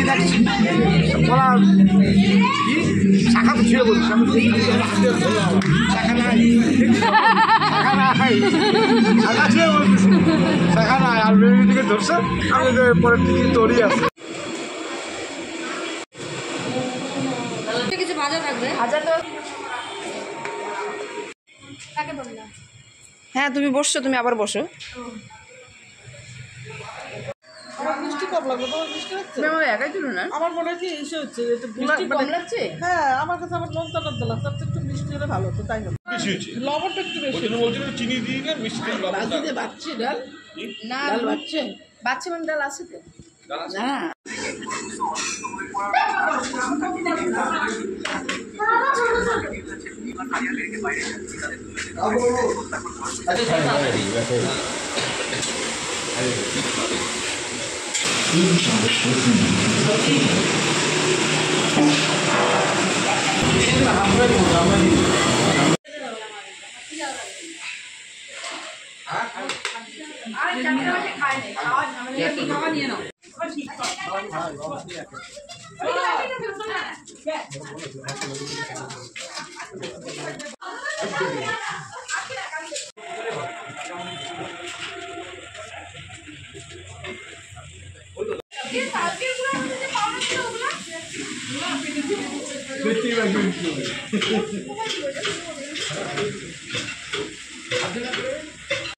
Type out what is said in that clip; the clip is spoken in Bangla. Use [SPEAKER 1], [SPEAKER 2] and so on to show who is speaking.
[SPEAKER 1] কি দেখছি বলা শাখা তো ছুঁয়ে বলছি শাখা নাই শাখা নাই শাখা ছুঁয়ে বলছি শাখা নাই আর বেবি দিকে ধরছে আমি পরের দিকে তৈরি আছে
[SPEAKER 2] কিছু ভাজা থাকবে ভাজা তো কাকে বললাম হ্যাঁ তুমি বসছো তুমি আবার বসো
[SPEAKER 3] আমার মিষ্টি কম লাগলো তোমার মিষ্টি হচ্ছে
[SPEAKER 2] আমার একাই ছিল না
[SPEAKER 3] আমার মনে হচ্ছে এসে হচ্ছে একটু
[SPEAKER 2] মিষ্টি কম লাগছে
[SPEAKER 3] হ্যাঁ আমার কাছে আমার নোনতা নোনতা লাগছে তার একটু মিষ্টি হলে ভালো হতো তাই না
[SPEAKER 4] বেশি হচ্ছে
[SPEAKER 3] লবণটা একটু বেশি
[SPEAKER 4] বলছিল চিনি দিয়ে না মিষ্টি লবণ
[SPEAKER 3] দিয়ে বাচ্চি ডাল
[SPEAKER 2] না
[SPEAKER 3] ডাল বাচ্চে
[SPEAKER 2] বাচ্চা মানে ডাল আছে তো না খাওয়া নিয়ে নাও